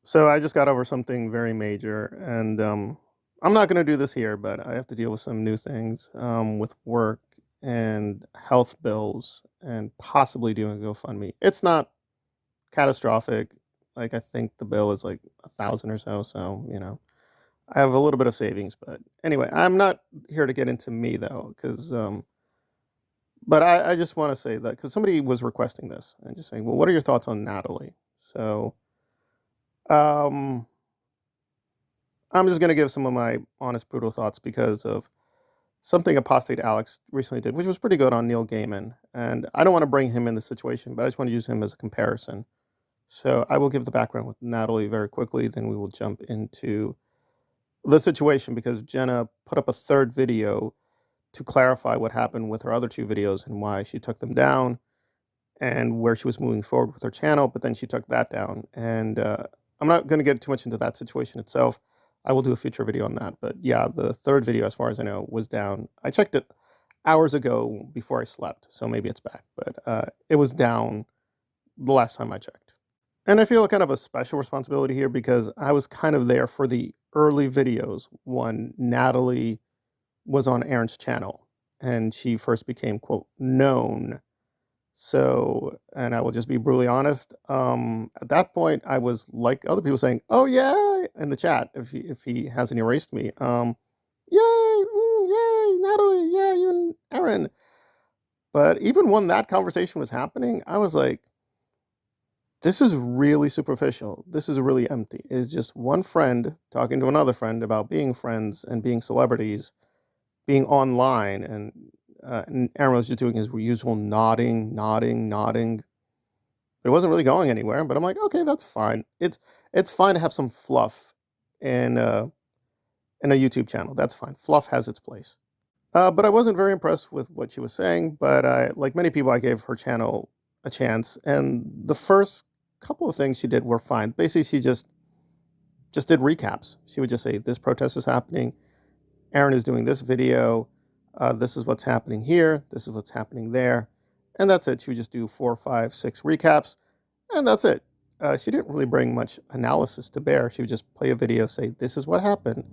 So I just got over something very major, and I'm not going to do this here, but I have to deal with some new things with work and health bills and possibly doing a GoFundMe. It's not catastrophic. Like I think the bill is like 1,000 or so. So I have a little bit of savings, but anyway, I'm not here to get into me though, because but I just want to say that because somebody was requesting this and just saying, well, what are your thoughts on Natalie? So. Um, I'm just going to give some of my honest, brutal thoughts because of something Apostate Alex recently did, which was pretty good on Neil Gaiman. And I don't want to bring him in the situation, but I just want to use him as a comparison. So I will give the background with Natalie very quickly, then we will jump into the situation because Jenna put up a third video to clarify what happened with her other two videos and why she took them down and where she was moving forward with her channel, but then she took that down. And I'm not going to get too much into that situation itself. I will do a future video on that. But yeah, the third video, as far as I know, was down. I checked it hours ago before I slept, so maybe it's back. But it was down the last time I checked. And I feel kind of a special responsibility here because I was kind of there for the early videos when Natalie was on Aaron's channel and she first became, quote, known. So, and I will just be brutally honest. At that point, I was like other people saying, "Oh yeah," in the chat if he hasn't erased me. Yay, yay, Natalie, yeah, you and Aaron. But even when that conversation was happening, I was like, "This is really superficial. This is really empty. It's just one friend talking to another friend about being friends and being celebrities, being online." And Aaron was just doing his usual nodding. It wasn't really going anywhere, but I'm like, okay, that's fine. It's fine to have some fluff in in a YouTube channel. That's fine. Fluff has its place. But I wasn't very impressed with what she was saying. But like many people, I gave her channel a chance, and the first couple of things she did were fine. Basically, she just did recaps. She would just say, "This protest is happening. Aaron is doing this video. This is what's happening here. This is what's happening there," and that's it. She would just do 4, 5, 6 recaps. And that's it. She didn't really bring much analysis to bear. She would just play a video, say, "This is what happened,"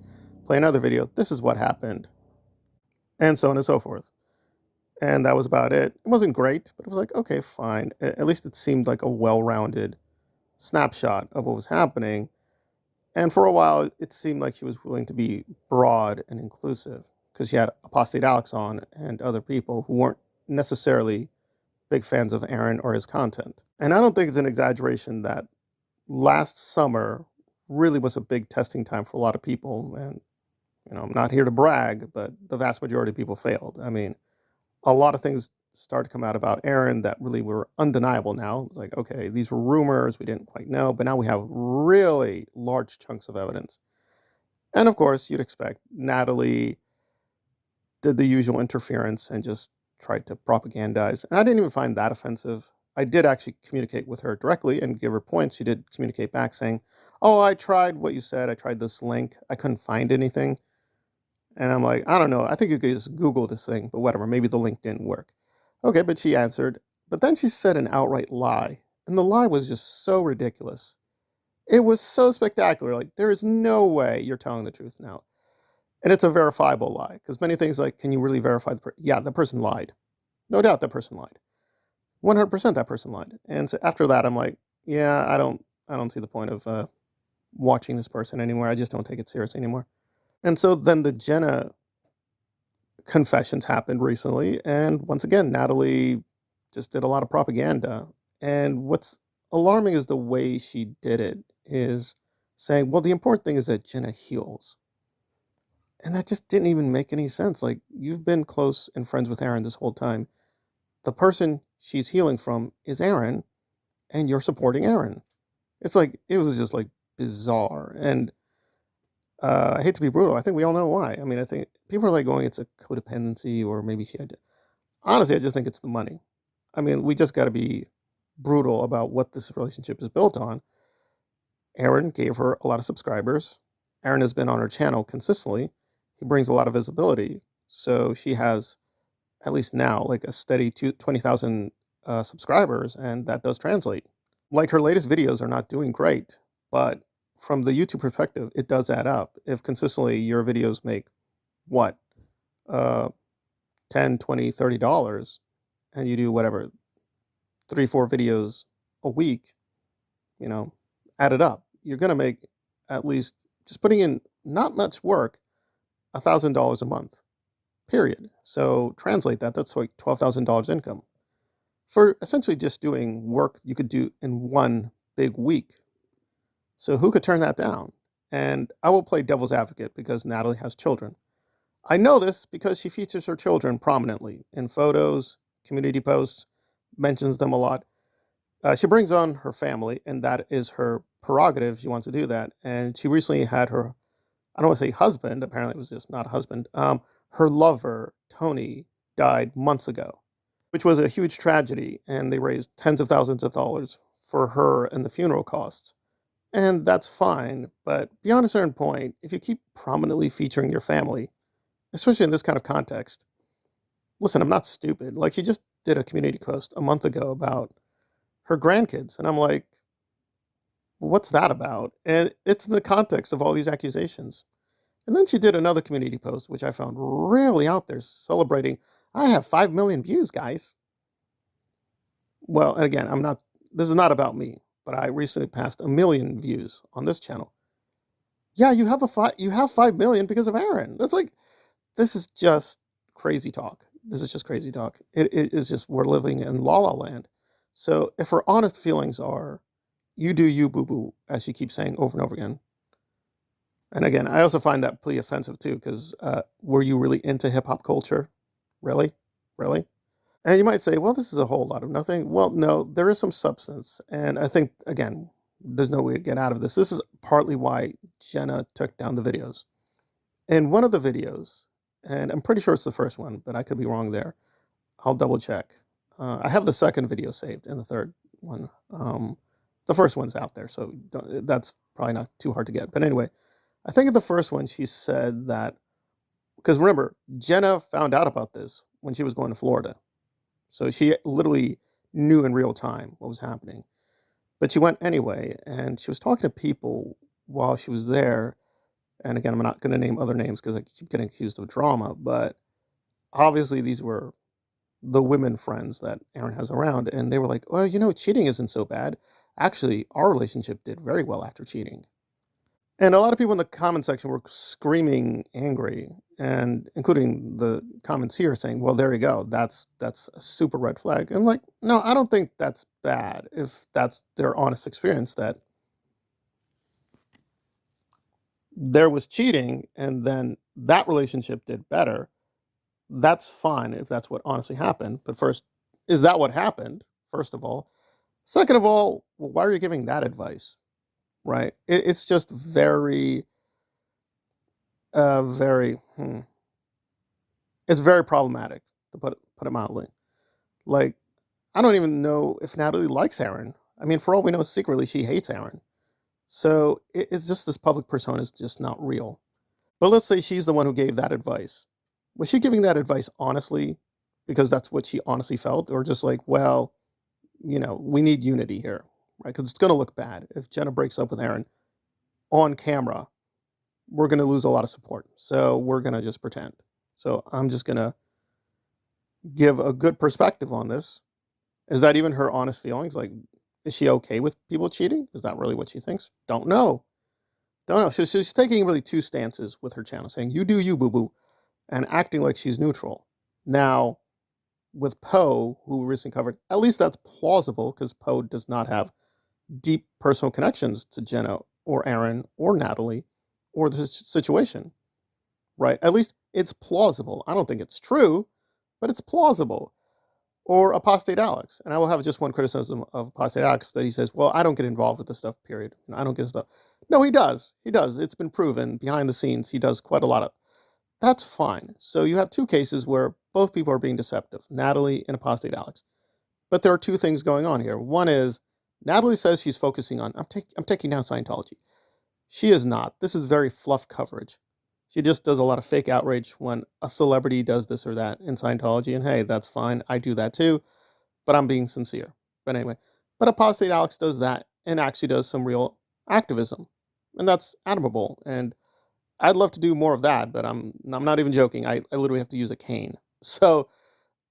play another video, "This is what happened," and so on and so forth. And that was about it. It wasn't great, but it was like, okay, fine. At least it seemed like a well rounded snapshot of what was happening. And for a while, it seemed like she was willing to be broad and inclusive because she had Apostate Alex on and other people who weren't necessarily big fans of Aaron or his content. And I don't think it's an exaggeration that last summer really was a big testing time for a lot of people. And, I'm not here to brag, but the vast majority of people failed. I mean, a lot of things started to come out about Aaron that really were undeniable now. It's like, okay, these were rumors, we didn't quite know, but now we have really large chunks of evidence. And of course, you'd expect Natalie did the usual interference and just tried to propagandize. And I didn't even find that offensive. I did actually communicate with her directly and give her points. She did communicate back saying, "Oh, I tried what you said. I tried this link. I couldn't find anything." And I'm like, "I don't know. I think you could just Google this thing, but whatever. Maybe the link didn't work." Okay, but she answered. But then she said an outright lie. And the lie was just so ridiculous. It was so spectacular. Like, there is no way you're telling the truth now. And it's a verifiable lie because many things like, can you really verify yeah, the person lied. No doubt that person lied. 100% that person lied. And so after that, I'm like, yeah, I don't see the point of watching this person anymore. I just don't take it seriously anymore. And so then the Jenna confessions happened recently, and once again, Natalie just did a lot of propaganda. And what's alarming is the way she did it is saying, well, the important thing is that Jenna heals. And that just didn't even make any sense. Like, you've been close and friends with Aaron this whole time. The person she's healing from is Aaron, and you're supporting Aaron. It's like, it was just like bizarre. And I hate to be brutal. I think we all know why. I mean, I think people are like going, it's a codependency, or maybe she had to. Honestly, I just think it's the money. I mean, we just got to be brutal about what this relationship is built on. Aaron gave her a lot of subscribers. Aaron has been on her channel consistently. He brings a lot of visibility. So she has, at least now, like a steady 20,000 subscribers, and that does translate. Like, her latest videos are not doing great, but from the YouTube perspective, it does add up. If consistently your videos make what, uh, 10, 20, $30, and you do whatever, 3, 4 videos a week, you know, add it up. You're going to make at least, just putting in not much work, $1,000 a month, period. So translate that, that's like $12,000 income for essentially just doing work you could do in one big week. So who could turn that down? And I will play devil's advocate because Natalie has children. I know this because she features her children prominently in photos, community posts, mentions them a lot. She brings on her family, and that is her prerogative. She wants to do that. And she recently had her, I don't want to say husband, apparently it was just not a husband, her lover, Tony, died months ago, which was a huge tragedy. And they raised tens of thousands of dollars for her and the funeral costs. And that's fine. But beyond a certain point, if you keep prominently featuring your family, especially in this kind of context, listen, I'm not stupid. Like, she just did a community post a month ago about her grandkids. And I'm like, what's that about? And it's in the context of all these accusations. And then she did another community post, which I found really out there, celebrating, I have 5 million views, guys. Well, and again, this is not about me, but I recently passed 1 million views on this channel. Yeah, you have 5 million because of Aaron. That's like, this is just crazy talk. This is just crazy talk. It is just, we're living in la la land. So if her honest feelings are, you do you, boo boo, as she keeps saying over and over again. And again, I also find that plea offensive too, because were you really into hip hop culture? Really? Really? And you might say, well, this is a whole lot of nothing. Well, no, there is some substance. And I think, again, there's no way to get out of this. This is partly why Jenna took down the videos. In one of the videos, and I'm pretty sure it's the first one, but I could be wrong there. I'll double check. I have the second video saved and the third one. The first one's out there, so that's probably not too hard to get. But anyway, I think in the first one, she said that, because remember, Jenna found out about this when she was going to Florida. So she literally knew in real time what was happening. But she went anyway, and she was talking to people while she was there. And again, I'm not going to name other names because I keep getting accused of drama, but obviously these were the women friends that Aaron has around. And they were like, well, cheating isn't so bad. Actually, our relationship did very well after cheating. And a lot of people in the comment section were screaming angry, and including the comments here saying, well, there you go. That's a super red flag. And like, no, I don't think that's bad if that's their honest experience, that there was cheating and then that relationship did better. That's fine if that's what honestly happened. But first, is that what happened? First of all. Second of all, well, why are you giving that advice? Right? It's just very, very, it's very problematic, to put it mildly. Like, I don't even know if Natalie likes Aaron. I mean, for all we know, secretly she hates Aaron. So it's just, this public persona is just not real. But let's say she's the one who gave that advice. Was she giving that advice honestly because that's what she honestly felt? Or just like, well, we need unity here, right? Because it's going to look bad. If Jenna breaks up with Aaron on camera, we're going to lose a lot of support. So we're going to just pretend. So I'm just going to give a good perspective on this. Is that even her honest feelings? Like, is she okay with people cheating? Is that really what she thinks? Don't know. Don't know. She's taking really two stances with her channel, saying, you do you, boo-boo, and acting like she's neutral. Now, with Poe, who we recently covered, at least that's plausible because Poe does not have deep personal connections to Jenna or Aaron or Natalie or the situation, right? At least it's plausible. I don't think it's true, but it's plausible. Or Apostate Alex. And I will have just one criticism of Apostate Alex, that he says, well, I don't get involved with this stuff, period. I don't get stuff. No, he does. He does. It's been proven behind the scenes. He does quite a lot of. That's fine. So you have two cases where both people are being deceptive, Natalie and Apostate Alex. But there are two things going on here. One is, Natalie says she's focusing on, I'm taking down Scientology. She is not. This is very fluff coverage. She just does a lot of fake outrage when a celebrity does this or that in Scientology. And hey, that's fine. I do that too. But I'm being sincere. But anyway, but Apostate Alex does that and actually does some real activism. and that's admirable. And I'd love to do more of that, but I'm not even joking. I literally have to use a cane, so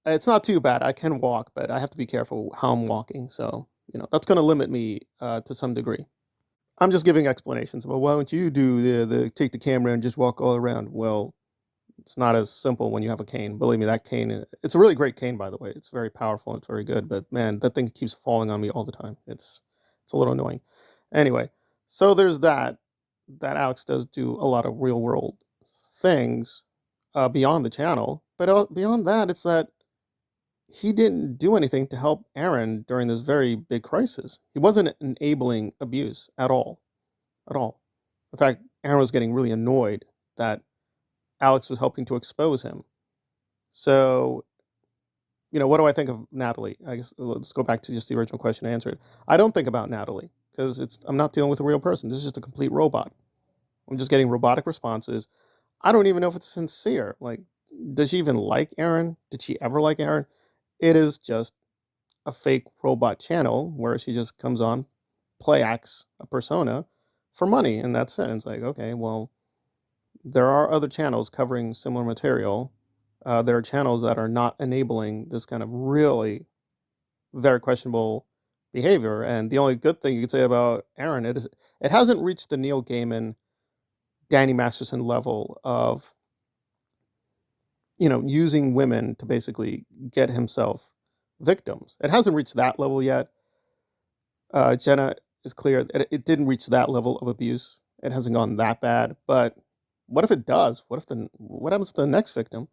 it's not too bad. I can walk, but I have to be careful how I'm walking. So that's going to limit me to some degree. I'm just giving explanations. Well, why don't you do the take the camera and just walk all around? Well, it's not as simple when you have a cane. Believe me, that cane, it's a really great cane, by the way. It's very powerful. It's very good. But man, that thing keeps falling on me all the time. It's a little annoying. Anyway, so there's that Alex does do a lot of real world things beyond the channel. But beyond that, it's that he didn't do anything to help Aaron during this very big crisis. He wasn't enabling abuse at all, at all. In fact, Aaron was getting really annoyed that Alex was helping to expose him. So, what do I think of Natalie? I guess let's go back to just the original question and answer it. I don't think about Natalie because I'm not dealing with a real person. This is just a complete robot. I'm just getting robotic responses. I don't even know if it's sincere. Like, does she even like Aaron? Did she ever like Aaron? It is just a fake robot channel where she just comes on, play acts a persona for money, and that's it. And it's like, okay, well, there are other channels covering similar material. There are channels that are not enabling this kind of really very questionable behavior. And the only good thing you could say about Aaron, it hasn't reached the Neil Gaiman, Danny Masterson level of using women to basically get himself victims. It hasn't reached that level yet. Jenna is clear that it didn't reach that level of abuse. It hasn't gone that bad. But what if it does? What happens to the next victim?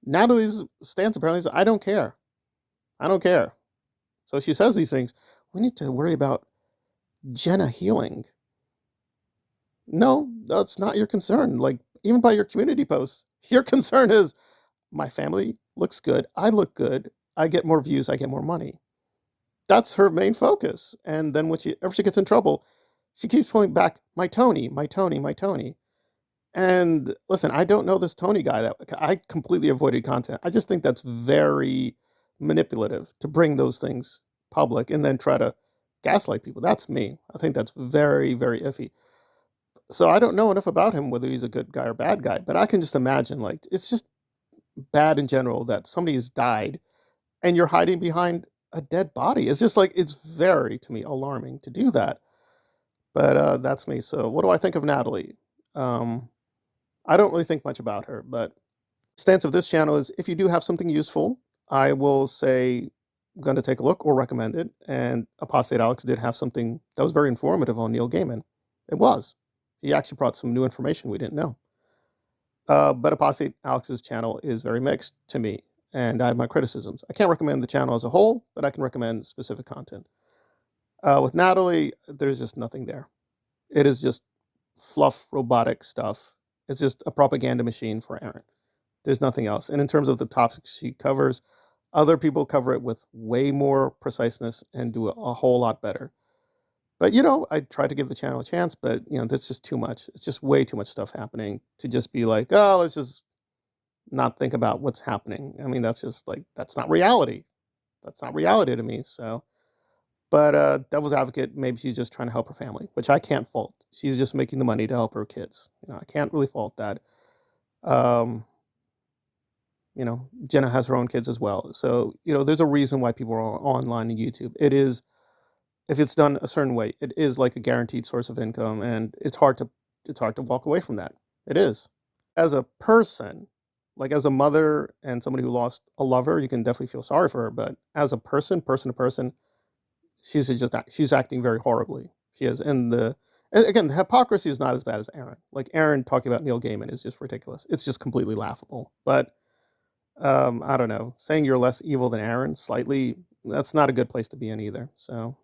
Natalie's stance apparently is, I don't care. I don't care. So she says these things. We need to worry about Jenna healing. No, that's not your concern. Like, even by your community posts, your concern is my family looks good. I look good. I get more views. I get more money. That's her main focus. And then whenever she gets in trouble, she keeps pulling back, my Tony, my Tony, my Tony. And listen, I don't know this Tony guy. That I completely avoided content. I just think that's very manipulative to bring those things public and then try to gaslight people. That's me. I think that's very, very iffy. So I don't know enough about him, whether he's a good guy or bad guy, but I can just imagine, like, it's just bad in general that somebody has died and you're hiding behind a dead body. It's just like, it's very, to me, alarming to do that. But that's me. So what do I think of Natalie? Um, I don't really think much about her, but stance of this channel is, if you do have something useful, I will say I'm going to take a look or recommend it. And Apostate Alex did have something that was very informative on Neil Gaiman. It was. He actually brought some new information we didn't know. But Apostate Alex's channel is very mixed to me, and I have my criticisms. I can't recommend the channel as a whole, but I can recommend specific content. With Natalie, there's just nothing there. It is just fluff, robotic stuff. It's just a propaganda machine for Aaron. There's nothing else. And in terms of the topics she covers, other people cover it with way more preciseness and do a whole lot better. But I try to give the channel a chance, but that's just too much. It's just way too much stuff happening to just be like, oh, let's just not think about what's happening. I mean, that's just like, that's not reality. That's not reality to me. So, but devil's advocate, maybe she's just trying to help her family, which I can't fault. She's just making the money to help her kids. I can't really fault that. Um, Jenna has her own kids as well. So, there's a reason why people are online on YouTube. It is, if it's done a certain way, it is like a guaranteed source of income, and it's hard to walk away from that. It is. As a person, like as a mother and somebody who lost a lover, you can definitely feel sorry for her. But as a person to person, she's acting very horribly. She is. And again, the hypocrisy is not as bad as Aaron. Like, Aaron talking about Neil Gaiman is just ridiculous. It's just completely laughable. But I don't know. Saying you're less evil than Aaron, slightly, that's not a good place to be in either. So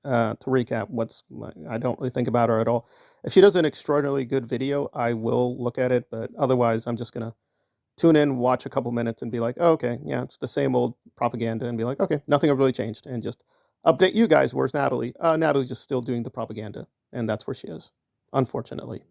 to recap, I don't really think about her at all. If she does an extraordinarily good video, I will look at it, but otherwise, I'm just gonna tune in, watch a couple minutes, and be like, oh, okay, yeah, it's the same old propaganda, and be like, okay, nothing really changed, and just update you guys. Where's Natalie? Natalie's just still doing the propaganda, and that's where she is, unfortunately.